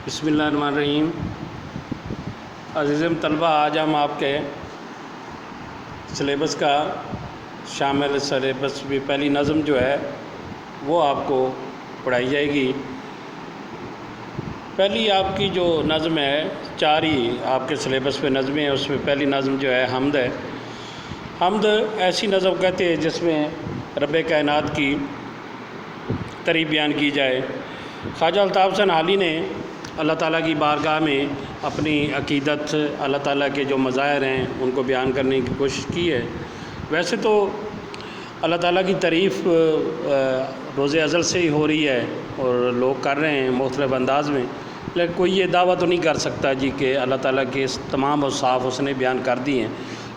بسم اللہ الرحمن الرحیم۔ عزیزم طلبہ، آج ہم آپ کے سلیبس کا شامل سلیبس بھی پہلی نظم جو ہے وہ آپ کو پڑھائی جائے گی۔ پہلی آپ کی جو نظم ہے، چار ہی آپ کے سلیبس پہ نظمیں ہیں، اس میں پہلی نظم جو ہے حمد ہے۔ حمد ایسی نظم کہتے ہیں جس میں رب کائنات کی تعریف بیان کی جائے۔ خواجہ الطاف حسین حالی نے اللہ تعالیٰ کی بارگاہ میں اپنی عقیدت، اللہ تعالیٰ کے جو مظاہر ہیں ان کو بیان کرنے کی کوشش کی ہے۔ ویسے تو اللہ تعالیٰ کی تعریف روز ازل سے ہی ہو رہی ہے اور لوگ کر رہے ہیں مختلف انداز میں، لیکن کوئی یہ دعویٰ تو نہیں کر سکتا جی کہ اللہ تعالیٰ کے تمام اوصاف اس نے بیان کر دی ہیں۔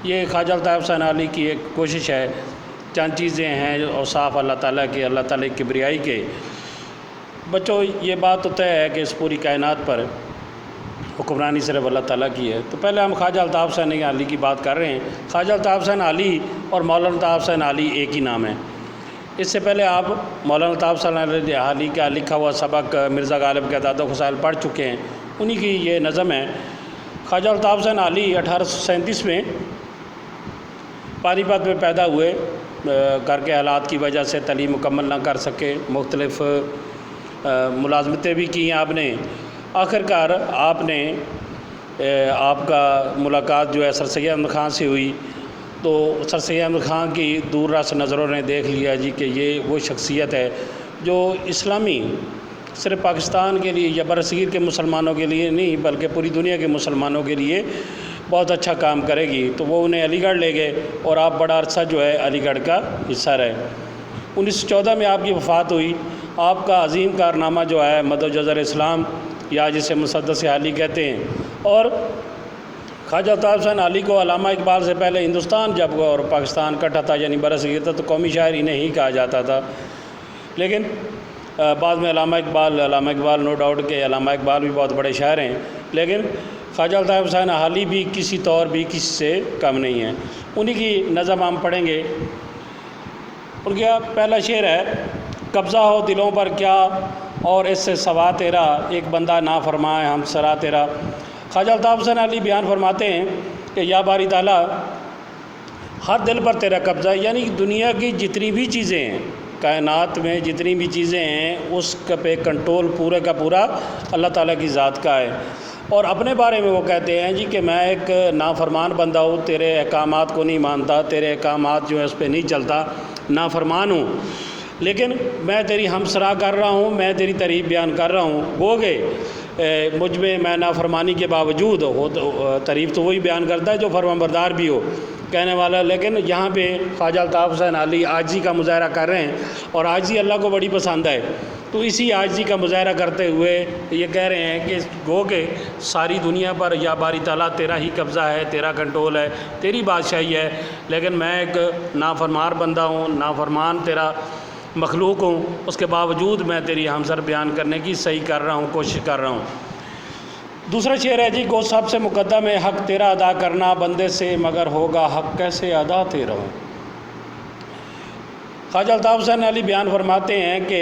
یہ خواجہ الطاف حسین حالی کی ایک کوشش ہے۔ چند چیزیں ہیں اوصاف اللہ تعالیٰ کے، اللہ تعالیٰ کی کبریائی کے۔ بچوں، یہ بات تو طے ہے کہ اس پوری کائنات پر حکمرانی صرف اللہ تعالیٰ کی ہے۔ تو پہلے ہم خواجہ الطاف حسین حالی کی بات کر رہے ہیں۔ خواجہ الطاف حسین حالی اور مولانا الطاف حسین حالی ایک ہی نام ہے۔ اس سے پہلے آپ مولانا الطاف حسین حالی کا لکھا ہوا سبق مرزا غالب کے اعداد و خسائل پڑھ چکے ہیں، انہی کی یہ نظم ہے۔ خواجہ الطاف حسین حالی 1837 میں پانی پت میں پیدا ہوئے۔ گھر کے حالات کی وجہ سے تعلیم مکمل نہ کر سکے، مختلف ملازمتیں بھی کی ہیں آپ نے۔ آخر کار آپ کا ملاقات جو ہے سر سید احمد خان سے ہوئی، تو سر سید احمد خان کی دور رس نظروں نے دیکھ لیا جی کہ یہ وہ شخصیت ہے جو اسلامی صرف پاکستان کے لیے یا برصغیر کے مسلمانوں کے لیے نہیں بلکہ پوری دنیا کے مسلمانوں کے لیے بہت اچھا کام کرے گی۔ تو وہ انہیں علی گڑھ لے گئے اور آپ بڑا عرصہ جو ہے علی گڑھ کا حصہ رہے۔ 1914 میں آپ کی وفات ہوئی۔ آپ کا عظیم کارنامہ جو ہے مد و جزر اسلام، یا جسے مسدس حالی کہتے ہیں، اور خواجہ الطاف حسین حالی کو علامہ اقبال سے پہلے ہندوستان جب اور پاکستان کٹا تھا، یعنی برصغیر تھا، تو قومی شاعر انہیں ہی کہا جاتا تھا۔ لیکن بعد میں علامہ اقبال نو ڈاؤٹ کہ علامہ اقبال بھی بہت بڑے شاعر ہیں، لیکن خواجہ الطاف حسین حالی بھی کسی طور بھی کسی سے کم نہیں ہیں۔ انہی کی نظم ہم پڑھیں گے۔ ان کا پہلا شعر ہے: قبضہ ہو دلوں پر کیا اور اس سے سوا تیرا، ایک بندہ نا فرمائے ہم سرا تیرا۔ خواجہ الطاف حسین حالی بیان فرماتے ہیں کہ یا باری تعالیٰ، ہر دل پر تیرا قبضہ ہے، یعنی دنیا کی جتنی بھی چیزیں ہیں، کائنات میں جتنی بھی چیزیں ہیں، اس پہ کنٹرول پورے کا پورا اللہ تعالیٰ کی ذات کا ہے۔ اور اپنے بارے میں وہ کہتے ہیں جی کہ میں ایک نافرمان بندہ ہوں، تیرے احکامات کو نہیں مانتا، تیرے احکامات جو ہے اس پہ نہیں چلتا، نافرمان ہوں، لیکن میں تیری ہمسرا کر رہا ہوں، میں تیری تعریف بیان کر رہا ہوں۔ گوگے مجھ میں نافرمانی کے باوجود ہو، تعریف تو وہی بیان کرتا ہے جو فرمان بردار بھی ہو کہنے والا۔ لیکن یہاں پہ خواجہ الطاف حسین حالی عاجزی کا مظاہرہ کر رہے ہیں، اور عاجزی اللہ کو بڑی پسند ہے۔ تو اسی عاجزی کا مظاہرہ کرتے ہوئے یہ کہہ رہے ہیں کہ گو کہ ساری دنیا پر یا باری تعالیٰ تیرا ہی قبضہ ہے، تیرا کنٹرول ہے، تیری بادشاہی ہے، لیکن میں ایک نافرمان بندہ ہوں، نافرمان تیرا مخلوق ہوں، اس کے باوجود میں تیری ہمسر بیان کرنے کی صحیح کر رہا ہوں، کوشش کر رہا ہوں۔ دوسرا شعر ہے جی: گو سب سے مقدم ہے حق تیرا ادا کرنا، بندے سے مگر ہوگا حق کیسے ادا تیرا ہوں۔ خواجہ الطاف حسین علی بیان فرماتے ہیں کہ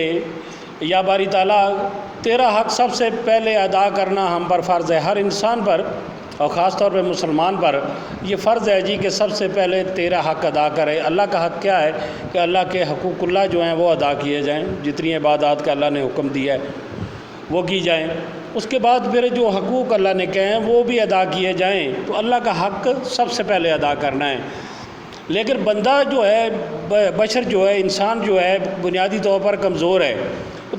یا باری تعالیٰ، تیرا حق سب سے پہلے ادا کرنا ہم پر فرض ہے۔ ہر انسان پر اور خاص طور پہ مسلمان پر یہ فرض ہے جی کہ سب سے پہلے تیرا حق ادا کرے۔ اللہ کا حق کیا ہے کہ اللہ کے حقوق اللہ جو ہیں وہ ادا کیے جائیں، جتنی عبادات کا اللہ نے حکم دیا ہے وہ کی جائیں۔ اس کے بعد پھر جو حقوق اللہ نے کہے ہیں وہ بھی ادا کیے جائیں۔ تو اللہ کا حق سب سے پہلے ادا کرنا ہے۔ لیکن بندہ جو ہے، بشر جو ہے، انسان جو ہے، بنیادی طور پر کمزور ہے۔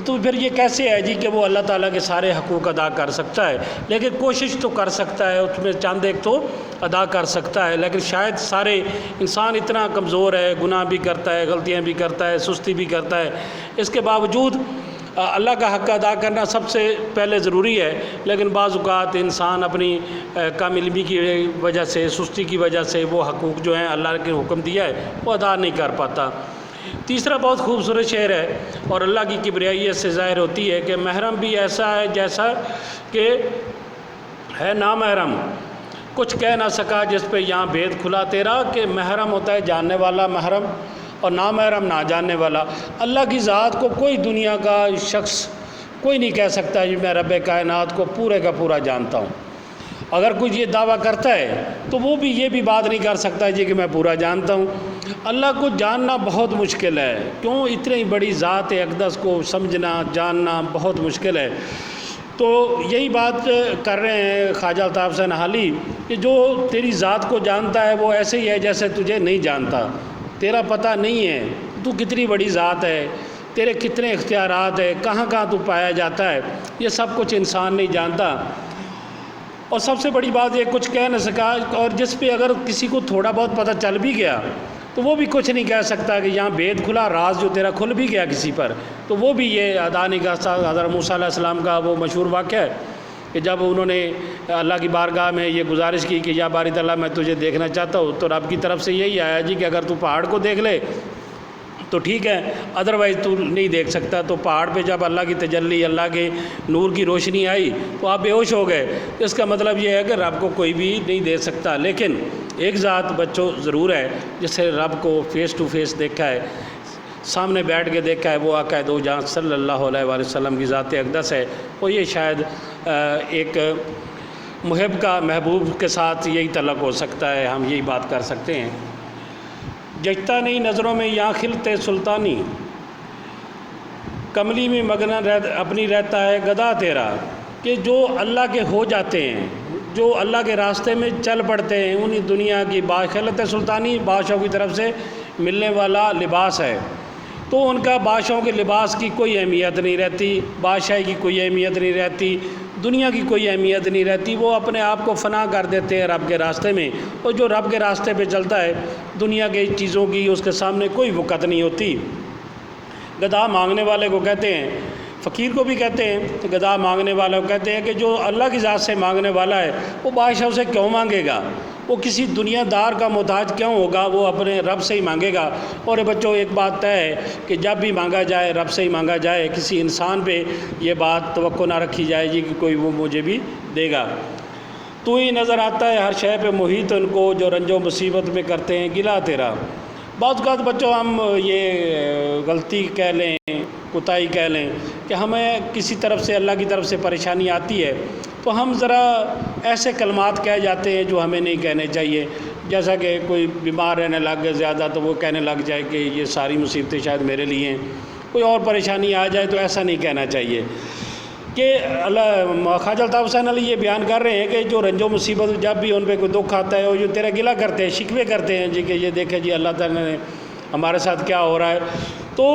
تو پھر یہ کیسے ہے جی کہ وہ اللہ تعالیٰ کے سارے حقوق ادا کر سکتا ہے؟ لیکن کوشش تو کر سکتا ہے، اس میں چند ایک تو ادا کر سکتا ہے، لیکن شاید سارے انسان اتنا کمزور ہے، گناہ بھی کرتا ہے، غلطیاں بھی کرتا ہے، سستی بھی کرتا ہے۔ اس کے باوجود اللہ کا حق ادا کرنا سب سے پہلے ضروری ہے، لیکن بعض اوقات انسان اپنی کم علمی کی وجہ سے، سستی کی وجہ سے وہ حقوق جو ہیں اللہ کے حکم دیا ہے وہ ادا نہیں کر پاتا۔ تیسرا بہت خوبصورت شعر ہے، اور اللہ کی کبریائی اس سے ظاہر ہوتی ہے کہ محرم بھی ایسا ہے جیسا کہ ہے نامحرم، کچھ کہہ نہ سکا جس پہ یہاں بھید کھلا تیرا، کہ محرم ہوتا ہے جاننے والا محرم، اور نامحرم نہ جاننے والا۔ اللہ کی ذات کو کوئی دنیا کا شخص کوئی نہیں کہہ سکتا جی میں رب کائنات کو پورے کا پورا جانتا ہوں۔ اگر کوئی یہ دعویٰ کرتا ہے تو وہ بھی یہ بھی بات نہیں کر سکتا جی کہ میں پورا جانتا ہوں۔ اللہ کو جاننا بہت مشکل ہے، کیوں؟ اتنی بڑی ذات اقدس کو سمجھنا جاننا بہت مشکل ہے۔ تو یہی بات کر رہے ہیں خواجہ الطاف حسین حالی کہ جو تیری ذات کو جانتا ہے وہ ایسے ہی ہے جیسے تجھے نہیں جانتا، تیرا پتہ نہیں ہے تو کتنی بڑی ذات ہے، تیرے کتنے اختیارات ہیں، کہاں کہاں تو پایا جاتا ہے، یہ سب کچھ انسان نہیں جانتا۔ اور سب سے بڑی بات یہ کچھ کہہ نہ سکا، اور جس پہ اگر کسی کو تھوڑا بہت پتہ چل بھی گیا تو وہ بھی کچھ نہیں کہہ سکتا کہ یہاں بید کھلا، راز جو تیرا کھل بھی گیا کسی پر تو وہ بھی یہ ادا نہیں کر سکتا۔ حضرت موسیٰ علیہ السلام کا وہ مشہور واقعہ ہے کہ جب انہوں نے اللہ کی بارگاہ میں یہ گزارش کی کہ یا باری تعالیٰ میں تجھے دیکھنا چاہتا ہوں، تو رب کی طرف سے یہی آیا جی کہ اگر تو پہاڑ کو دیکھ لے تو ٹھیک ہے، ادروائز تو نہیں دیکھ سکتا۔ تو پہاڑ پہ جب اللہ کی تجلی، اللہ کے نور کی روشنی آئی تو آپ بے ہوش ہو گئے۔ اس کا مطلب یہ ہے کہ رب کو کوئی بھی نہیں دیکھ سکتا، لیکن ایک ذات بچوں ضرور ہے جس سے رب کو فیس ٹو فیس دیکھا ہے، سامنے بیٹھ کے دیکھا ہے، وہ آقا دو جہاں صلی اللہ علیہ وآلہ وسلم کی ذات اقدس ہے۔ اور یہ شاید ایک محب کا محبوب کے ساتھ یہی تعلق ہو سکتا ہے، ہم یہی بات کر سکتے ہیں۔ جچتا نہیں نظروں میں یہاں خلتے سلطانی، کملی میں مگن اپنی رہتا ہے گدا تیرا، کہ جو اللہ کے ہو جاتے ہیں، جو اللہ کے راستے میں چل پڑتے ہیں، انہی دنیا کی خلت سلطانی بادشاہوں کی طرف سے ملنے والا لباس ہے۔ تو ان کا بادشاہوں کے لباس کی کوئی اہمیت نہیں رہتی، بادشاہی کی کوئی اہمیت نہیں رہتی، دنیا کی کوئی اہمیت نہیں رہتی۔ وہ اپنے آپ کو فنا کر دیتے ہیں رب کے راستے میں، اور جو رب کے راستے پہ چلتا ہے دنیا کے چیزوں کی اس کے سامنے کوئی وقت نہیں ہوتی۔ گدھا مانگنے والے کو کہتے ہیں، فقیر کو بھی کہتے ہیں، گدھا مانگنے والے کو کہتے ہیں کہ جو اللہ کی ذات سے مانگنے والا ہے وہ بادشاہ سے کیوں مانگے گا، وہ کسی دنیا دار کا محتاج کیوں ہوگا، وہ اپنے رب سے ہی مانگے گا۔ اور بچوں ایک بات طے ہے کہ جب بھی مانگا جائے رب سے ہی مانگا جائے، کسی انسان پہ یہ بات توقع نہ رکھی جائے جی کہ کوئی وہ مجھے بھی دے گا۔ تو ہی نظر آتا ہے ہر شے پہ محیط ان کو، جو رنج و مصیبت میں کرتے ہیں گلا تیرا۔ بعض اوقات بچوں ہم یہ غلطی کہہ لیں، کوتاہی کہہ لیں کہ ہمیں کسی طرف سے اللہ کی طرف سے پریشانی آتی ہے تو ہم ذرا ایسے کلمات کہہ جاتے ہیں جو ہمیں نہیں کہنے چاہیے۔ جیسا کہ کوئی بیمار رہنے لگ گئے زیادہ تو وہ کہنے لگ جائے کہ یہ ساری مصیبتیں شاید میرے لیے ہیں۔ کوئی اور پریشانی آ جائے تو ایسا نہیں کہنا چاہیے کہ خواجہ الطاف حسین علی یہ بیان کر رہے ہیں کہ جو رنج و مصیبت جب بھی ان پہ کوئی دکھ آتا ہے اور جو تیرا گلہ کرتے ہیں، شکوے کرتے ہیں جی کہ یہ دیکھیں جی اللہ تعالیٰ نے ہمارے ساتھ کیا ہو رہا ہے، تو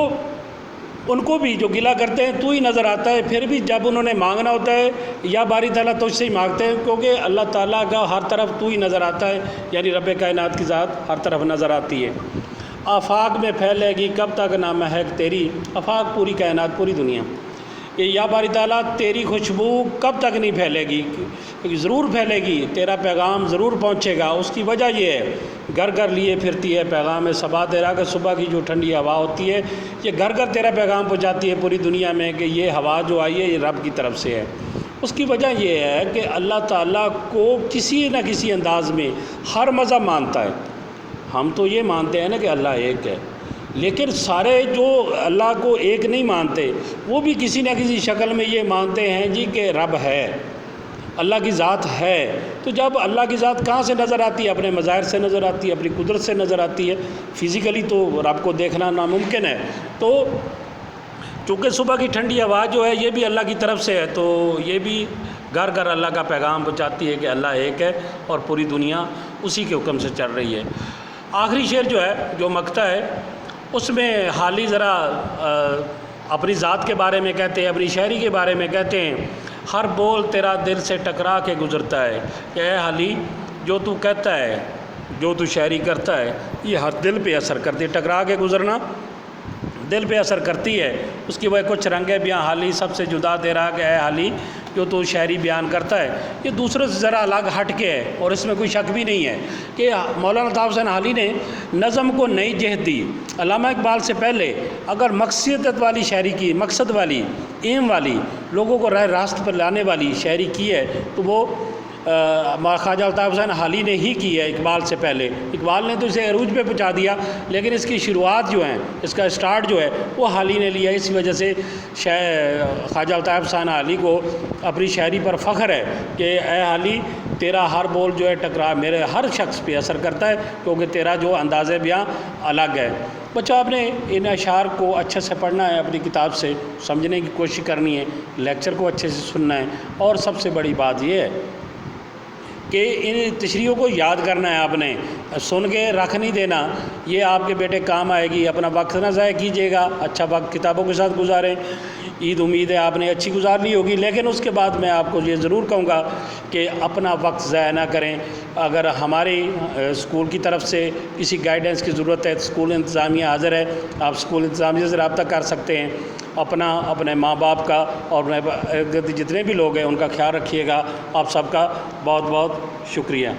ان کو بھی جو گلہ کرتے ہیں تو ہی نظر آتا ہے۔ پھر بھی جب انہوں نے مانگنا ہوتا ہے یا باری تعالیٰ تجھ سے ہی مانگتے ہیں، کیونکہ اللہ تعالیٰ کا ہر طرف تو ہی نظر آتا ہے، یعنی رب کائنات کی ذات ہر طرف نظر آتی ہے۔ آفاق میں پھیلے گی کب تک نہ مہک تیری، آفاق پوری کائنات پوری دنیا، کہ یا باری تعالیٰ تیری خوشبو کب تک نہیں پھیلے گی، ضرور پھیلے گی، تیرا پیغام ضرور پہنچے گا۔ اس کی وجہ یہ ہے گھر گھر لیے پھرتی ہے پیغام صبا تیرا، کہ صبح کی جو ٹھنڈی ہوا ہوتی ہے یہ گھر گھر تیرا پیغام پہنچاتی ہے پوری دنیا میں کہ یہ ہوا جو آئی ہے یہ رب کی طرف سے ہے۔ اس کی وجہ یہ ہے کہ اللہ تعالیٰ کو کسی نہ کسی انداز میں ہر مذہب مانتا ہے۔ ہم تو یہ مانتے ہیں نا کہ اللہ ایک ہے، لیکن سارے جو اللہ کو ایک نہیں مانتے وہ بھی کسی نہ کسی شکل میں یہ مانتے ہیں جی کہ رب ہے، اللہ کی ذات ہے۔ تو جب اللہ کی ذات کہاں سے نظر آتی ہے؟ اپنے مظاہر سے نظر آتی ہے، اپنی قدرت سے نظر آتی ہے۔ فزیکلی تو رب کو دیکھنا ناممکن ہے، تو چونکہ صبح کی ٹھنڈی ہوا جو ہے یہ بھی اللہ کی طرف سے ہے، تو یہ بھی گھر گھر اللہ کا پیغام پہنچاتی ہے کہ اللہ ایک ہے اور پوری دنیا اسی کے حکم سے چل رہی ہے۔ آخری شعر جو ہے جو مقطع ہے اس میں حالی ذرا اپنی ذات کے بارے میں کہتے ہیں، اپنی شاعری کے بارے میں کہتے ہیں، ہر بول تیرا دل سے ٹکرا کے گزرتا ہے، کہ اے حالی جو تو کہتا ہے، جو تو شاعری کرتا ہے یہ ہر دل پہ اثر کرتی ہے۔ ٹکرا کے گزرنا دل پہ اثر کرتی ہے، اس کی وجہ کچھ رنگ بیاں حالی سب سے جدا تیرا، کہ اے حالی جو تو شاعری بیان کرتا ہے یہ دوسرے سے ذرا الگ ہٹ کے ہے، اور اس میں کوئی شک بھی نہیں ہے کہ مولانا الطاف حسین حالی نے نظم کو نئی جہت دی۔ علامہ اقبال سے پہلے اگر مقصدیت والی شاعری کی، مقصد والی، ایم والی، لوگوں کو راہ راست پر لانے والی شاعری کی ہے تو وہ خواجہ الطاف حسین حالی نے ہی کی ہے اقبال سے پہلے. اقبال نے تو اسے عروج پہ پہنچا دیا، لیکن اس کی شروعات جو ہیں، اس کا اسٹارٹ جو ہے وہ حالی نے لیا. اسی وجہ سے خواجہ الطاف حسین حالی کو اپنی شاعری پر فخر ہے کہ اے حالی تیرا ہر بول جو ہے ٹکرا میرے ہر شخص پہ اثر کرتا ہے، کیونکہ تیرا جو انداز بیاں الگ ہے. بچہ آپ نے ان اشعار کو اچھے سے پڑھنا ہے، اپنی کتاب سے سمجھنے کی کوشش کرنی ہے، لیکچر کو اچھے سے سننا ہے، اور سب سے بڑی بات یہ ہے کہ ان تشریحوں کو یاد کرنا ہے. آپ نے سن کے رکھ نہیں دینا، یہ آپ کے بیٹے کام آئے گی. اپنا وقت نہ ضائع کیجیے گا، اچھا وقت کتابوں کے ساتھ گزاریں. عید امید ہے آپ نے اچھی گزار لی ہوگی، لیکن اس کے بعد میں آپ کو یہ ضرور کہوں گا کہ اپنا وقت ضائع نہ کریں. اگر ہماری اسکول کی طرف سے کسی گائیڈنس کی ضرورت ہے، اسکول انتظامیہ حاضر ہے، آپ اسکول انتظامیہ سے رابطہ کر سکتے ہیں. اپنے ماں باپ کا اور جتنے بھی لوگ ہیں ان کا خیال رکھیے گا. آپ سب کا بہت بہت شکریہ.